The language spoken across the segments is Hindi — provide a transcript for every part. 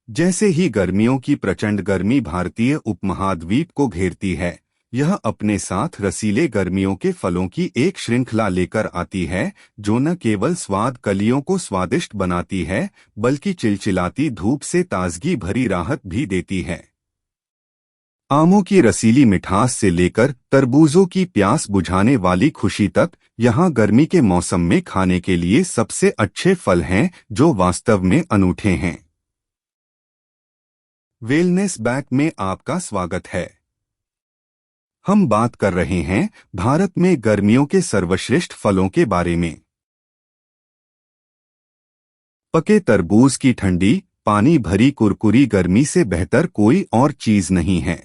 जैसे ही गर्मियों की प्रचंड गर्मी भारतीय उपमहाद्वीप को घेरती है, यह अपने साथ रसीले गर्मियों के फलों की एक श्रृंखला लेकर आती है, जो न केवल स्वाद कलियों को स्वादिष्ट बनाती है, बल्कि चिलचिलाती धूप से ताजगी भरी राहत भी देती है। आमों की रसीली मिठास से लेकर तरबूजों की प्यास बुझाने वाली खुशी तक, यहाँ गर्मी के मौसम में खाने के लिए सबसे अच्छे फल हैं, जो वास्तव में अनूठे हैं। वेलनेस बैक में आपका स्वागत है। हम बात कर रहे हैं भारत में गर्मियों के सर्वश्रेष्ठ फलों के बारे में। पके तरबूज की ठंडी, पानी भरी कुरकुरी गर्मी से बेहतर कोई और चीज नहीं है।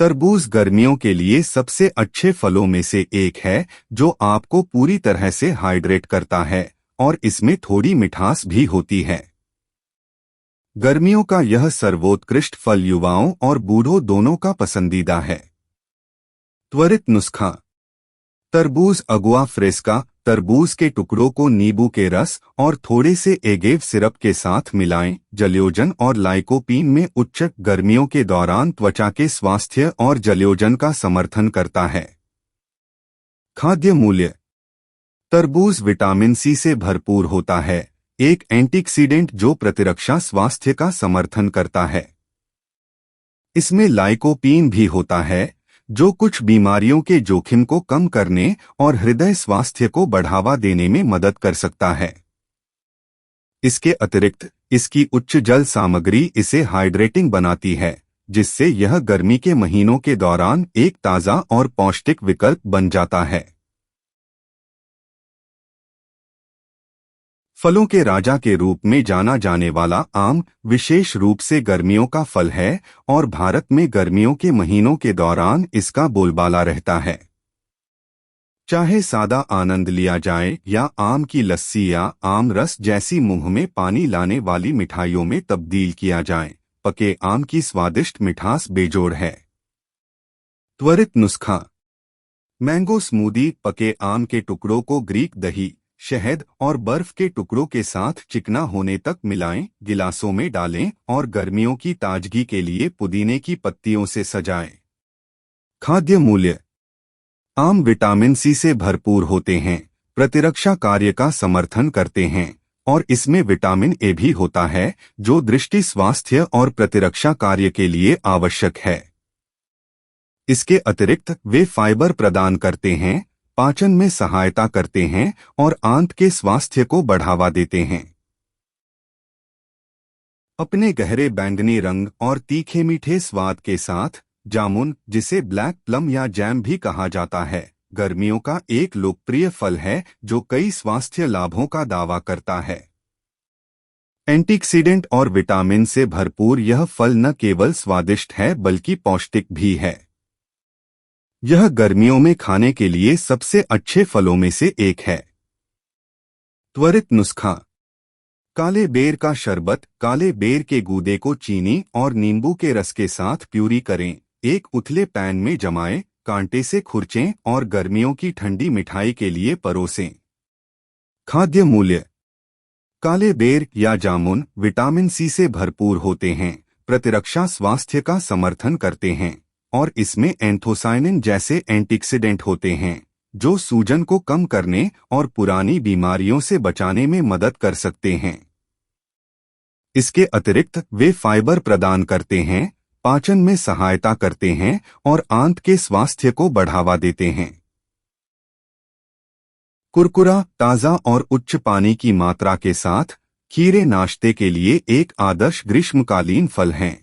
तरबूज गर्मियों के लिए सबसे अच्छे फलों में से एक है, जो आपको पूरी तरह से हाइड्रेट करता है और इसमें थोड़ी मिठास भी होती है। गर्मियों का यह सर्वोत्कृष्ट फल युवाओं और बूढ़ों दोनों का पसंदीदा है। त्वरित नुस्खा: तरबूज अगुआ फ्रेस्का। तरबूज के टुकड़ों को नींबू के रस और थोड़े से एगेव सिरप के साथ मिलाएं। जलयोजन और लाइकोपीन में उच्च गर्मियों के दौरान त्वचा के स्वास्थ्य और जलयोजन का समर्थन करता है। खाद्य मूल्य: तरबूज विटामिन सी से भरपूर होता है, एक एंटीऑक्सीडेंट जो प्रतिरक्षा स्वास्थ्य का समर्थन करता है। इसमें लाइकोपीन भी होता है, जो कुछ बीमारियों के जोखिम को कम करने और हृदय स्वास्थ्य को बढ़ावा देने में मदद कर सकता है। इसके अतिरिक्त इसकी उच्च जल सामग्री इसे हाइड्रेटिंग बनाती है, जिससे यह गर्मी के महीनों के दौरान एक ताज़ा और पौष्टिक विकल्प बन जाता है। फलों के राजा के रूप में जाना जाने वाला आम विशेष रूप से गर्मियों का फल है और भारत में गर्मियों के महीनों के दौरान इसका बोलबाला रहता है। चाहे सादा आनंद लिया जाए या आम की लस्सी या आम रस जैसी मुंह में पानी लाने वाली मिठाइयों में तब्दील किया जाए, पके आम की स्वादिष्ट मिठास बेजोड़ है। त्वरित नुस्खा: मैंगो स्मूदी। पके आम के टुकड़ों को ग्रीक दही, शहद और बर्फ के टुकड़ों के साथ चिकना होने तक मिलाएं, गिलासों में डालें और गर्मियों की ताजगी के लिए पुदीने की पत्तियों से सजाएं। खाद्य मूल्य: आम विटामिन सी से भरपूर होते हैं, प्रतिरक्षा कार्य का समर्थन करते हैं और इसमें विटामिन ए भी होता है, जो दृष्टि स्वास्थ्य और प्रतिरक्षा कार्य के लिए आवश्यक है। इसके अतिरिक्त वे फाइबर प्रदान करते हैं, पाचन में सहायता करते हैं और आंत के स्वास्थ्य को बढ़ावा देते हैं। अपने गहरे बैंगनी रंग और तीखे मीठे स्वाद के साथ, जामुन, जिसे ब्लैक प्लम या जैम भी कहा जाता है, गर्मियों का एक लोकप्रिय फल है जो कई स्वास्थ्य लाभों का दावा करता है। एंटीऑक्सीडेंट और विटामिन से भरपूर यह फल न केवल स्वादिष्ट है बल्कि पौष्टिक भी है। यह गर्मियों में खाने के लिए सबसे अच्छे फलों में से एक है। त्वरित नुस्खा: काले बेर का शरबत। काले बेर के गूदे को चीनी और नींबू के रस के साथ प्यूरी करें, एक उथले पैन में जमाएं, कांटे से खुरचें और गर्मियों की ठंडी मिठाई के लिए परोसें। खाद्य मूल्य: काले बेर या जामुन विटामिन सी से भरपूर होते हैं, प्रतिरक्षा स्वास्थ्य का समर्थन करते हैं और इसमें एंथोसायनिन जैसे एंटीऑक्सीडेंट होते हैं, जो सूजन को कम करने और पुरानी बीमारियों से बचाने में मदद कर सकते हैं। इसके अतिरिक्त वे फाइबर प्रदान करते हैं, पाचन में सहायता करते हैं और आंत के स्वास्थ्य को बढ़ावा देते हैं। कुरकुरा, ताज़ा और उच्च पानी की मात्रा के साथ, खीरे नाश्ते के लिए एक आदर्श ग्रीष्मकालीन फल हैं।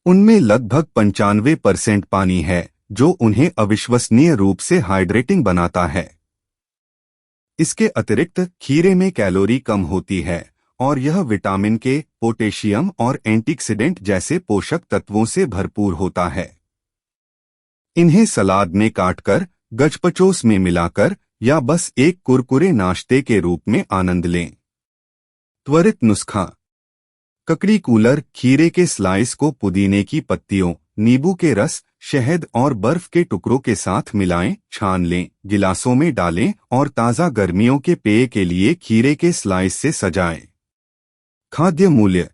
उनमें लगभग 95% पानी है, जो उन्हें अविश्वसनीय रूप से हाइड्रेटिंग बनाता है। इसके अतिरिक्त खीरे में कैलोरी कम होती है और यह विटामिन के, पोटेशियम और एंटीऑक्सीडेंट जैसे पोषक तत्वों से भरपूर होता है। इन्हें सलाद में काटकर, गजपचोस में मिलाकर या बस एक कुरकुरे नाश्ते के रूप में आनंद लें। त्वरित नुस्खा: ककड़ी कूलर। खीरे के स्लाइस को पुदीने की पत्तियों, नींबू के रस, शहद और बर्फ के टुकड़ों के साथ मिलाएं, छान लें, गिलासों में डालें और ताज़ा गर्मियों के पेय के लिए खीरे के स्लाइस से सजाएं। खाद्य मूल्य।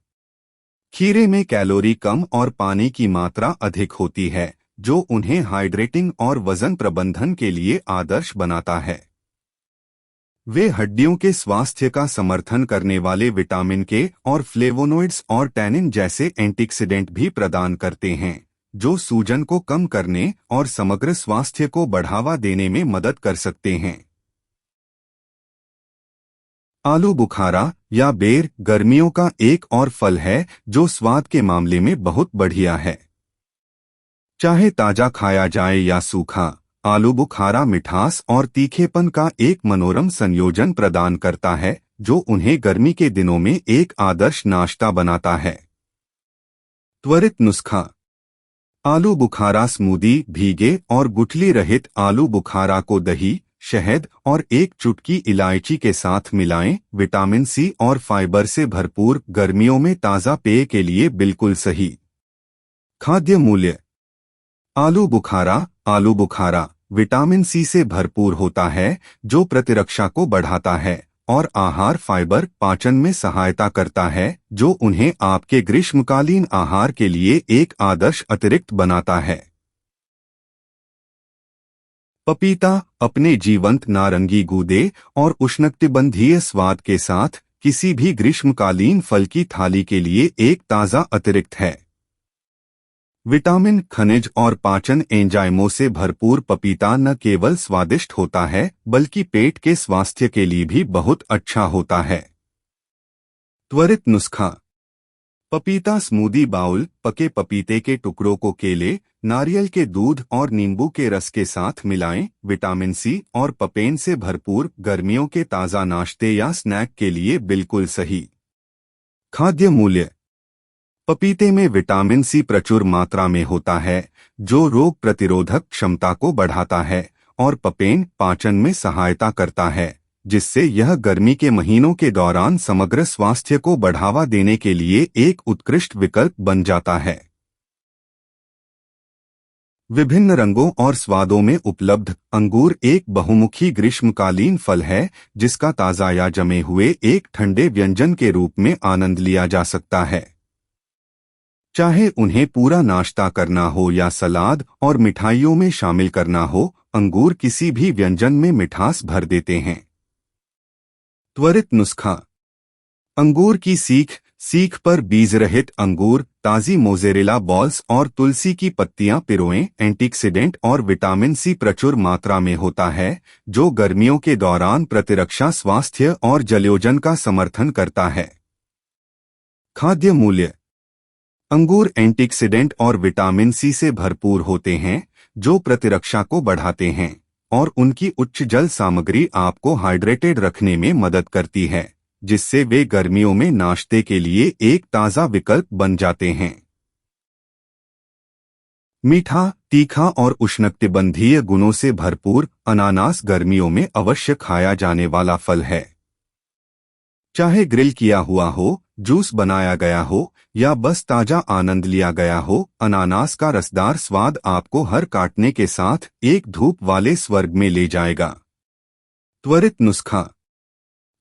खीरे में कैलोरी कम और पानी की मात्रा अधिक होती है, जो उन्हें हाइड्रेटिंग और वजन प्रबंधन के लिए आदर्श बनाता है। वे हड्डियों के स्वास्थ्य का समर्थन करने वाले विटामिन के और फ्लेवोनोइड्स और टैनिन जैसे एंटीऑक्सीडेंट भी प्रदान करते हैं, जो सूजन को कम करने और समग्र स्वास्थ्य को बढ़ावा देने में मदद कर सकते हैं। आलू बुखारा या बेर गर्मियों का एक और फल है जो स्वाद के मामले में बहुत बढ़िया है। चाहे ताजा खाया जाए या सूखा, आलू बुखारा मिठास और तीखेपन का एक मनोरम संयोजन प्रदान करता है, जो उन्हें गर्मी के दिनों में एक आदर्श नाश्ता बनाता है। त्वरित नुस्खा। आलू बुखारा स्मूदी। भीगे और गुठली रहित आलू बुखारा को दही, शहद और एक चुटकी इलायची के साथ मिलाएं। विटामिन सी और फाइबर से भरपूर, गर्मियों में ताज़ा पेय के लिए बिल्कुल सही। खाद्य मूल्य। आलू बुखारा विटामिन सी से भरपूर होता है, जो प्रतिरक्षा को बढ़ाता है, और आहार फाइबर पाचन में सहायता करता है, जो उन्हें आपके ग्रीष्मकालीन आहार के लिए एक आदर्श अतिरिक्त बनाता है। पपीता अपने जीवंत नारंगी गूदे और उष्णकटिबंधीय स्वाद के साथ किसी भी ग्रीष्मकालीन फल की थाली के लिए एक ताज़ा अतिरिक्त है। विटामिन, खनिज और पाचन एंजाइमों से भरपूर पपीता न केवल स्वादिष्ट होता है, बल्कि पेट के स्वास्थ्य के लिए भी बहुत अच्छा होता है। त्वरित नुस्खा। पपीता स्मूदी बाउल। पके पपीते के टुकड़ों को केले, नारियल के दूध और नींबू के रस के साथ मिलाएं। विटामिन सी और पपेन से भरपूर, गर्मियों के ताज़ा नाश्ते या स्नैक के लिए बिल्कुल सही। खाद्य मूल्य। पपीते में विटामिन सी प्रचुर मात्रा में होता है, जो रोग प्रतिरोधक क्षमता को बढ़ाता है, और पपेन पाचन में सहायता करता है, जिससे यह गर्मी के महीनों के दौरान समग्र स्वास्थ्य को बढ़ावा देने के लिए एक उत्कृष्ट विकल्प बन जाता है। विभिन्न रंगों और स्वादों में उपलब्ध अंगूर एक बहुमुखी ग्रीष्मकालीन फल है, जिसका ताज़ा या जमे हुए एक ठंडे व्यंजन के रूप में आनंद लिया जा सकता है। चाहे उन्हें पूरा नाश्ता करना हो या सलाद और मिठाइयों में शामिल करना हो, अंगूर किसी भी व्यंजन में मिठास भर देते हैं। त्वरित नुस्खा। अंगूर की सीख पर बीज रहित अंगूर, ताज़ी मोज़ेरेला बॉल्स और तुलसी की पत्तियां पिरोएं। एंटीऑक्सीडेंट और विटामिन सी प्रचुर मात्रा में होता है, जो गर्मियों के दौरान प्रतिरक्षा, स्वास्थ्य और जलयोजन का समर्थन करता है। खाद्य मूल्य। अंगूर एंटीऑक्सीडेंट और विटामिन सी से भरपूर होते हैं, जो प्रतिरक्षा को बढ़ाते हैं, और उनकी उच्च जल सामग्री आपको हाइड्रेटेड रखने में मदद करती है, जिससे वे गर्मियों में नाश्ते के लिए एक ताज़ा विकल्प बन जाते हैं। मीठा, तीखा और उष्णकटिबंधीय गुणों से भरपूर अनानास गर्मियों में अवश्य खाया जाने वाला फल है। चाहे ग्रिल किया हुआ हो, जूस बनाया गया हो, या बस ताजा आनंद लिया गया हो, अनानास का रसदार स्वाद आपको हर काटने के साथ एक धूप वाले स्वर्ग में ले जाएगा। त्वरित नुस्खा।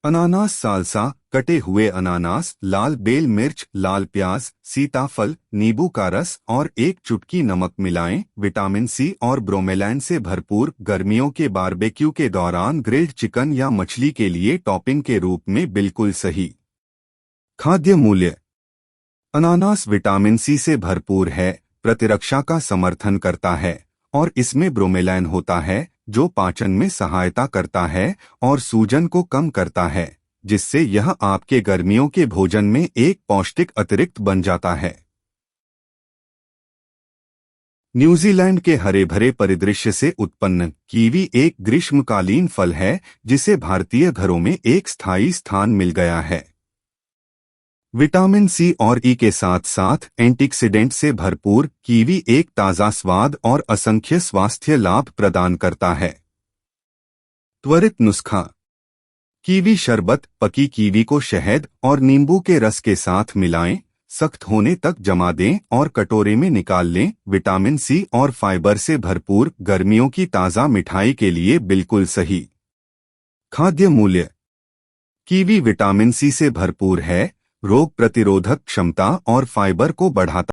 अनानास साल्सा। कटे हुए अनानास, लाल बेल मिर्च, लाल प्याज, सीताफल, नींबू का रस और एक चुटकी नमक मिलाएं। विटामिन सी और ब्रोमेलैन से भरपूर, गर्मियों के बारबेक्यू के दौरान ग्रिल्ड चिकन या मछली के लिए टॉपिंग के रूप में बिल्कुल सही। खाद्य मूल्य। अनानास विटामिन सी से भरपूर है, प्रतिरक्षा का समर्थन करता है, और इसमें ब्रोमेलैन होता है, जो पाचन में सहायता करता है और सूजन को कम करता है, जिससे यह आपके गर्मियों के भोजन में एक पौष्टिक अतिरिक्त बन जाता है। न्यूजीलैंड के हरे भरे परिदृश्य से उत्पन्न कीवी एक ग्रीष्मकालीन फल है, जिसे भारतीय घरों में एक स्थायी स्थान मिल गया है। विटामिन सी और ई के साथ साथ एंटीऑक्सीडेंट से भरपूर, कीवी एक ताज़ा स्वाद और असंख्य स्वास्थ्य लाभ प्रदान करता है। त्वरित नुस्खा। कीवी शरबत। पकी कीवी को शहद और नींबू के रस के साथ मिलाएं, सख्त होने तक जमा दें और कटोरे में निकाल लें। विटामिन सी और फाइबर से भरपूर, गर्मियों की ताज़ा मिठाई के लिए बिल्कुल सही। खाद्य मूल्य। कीवी विटामिन सी से भरपूर है, रोग प्रतिरोधक क्षमता और फाइबर को बढ़ाता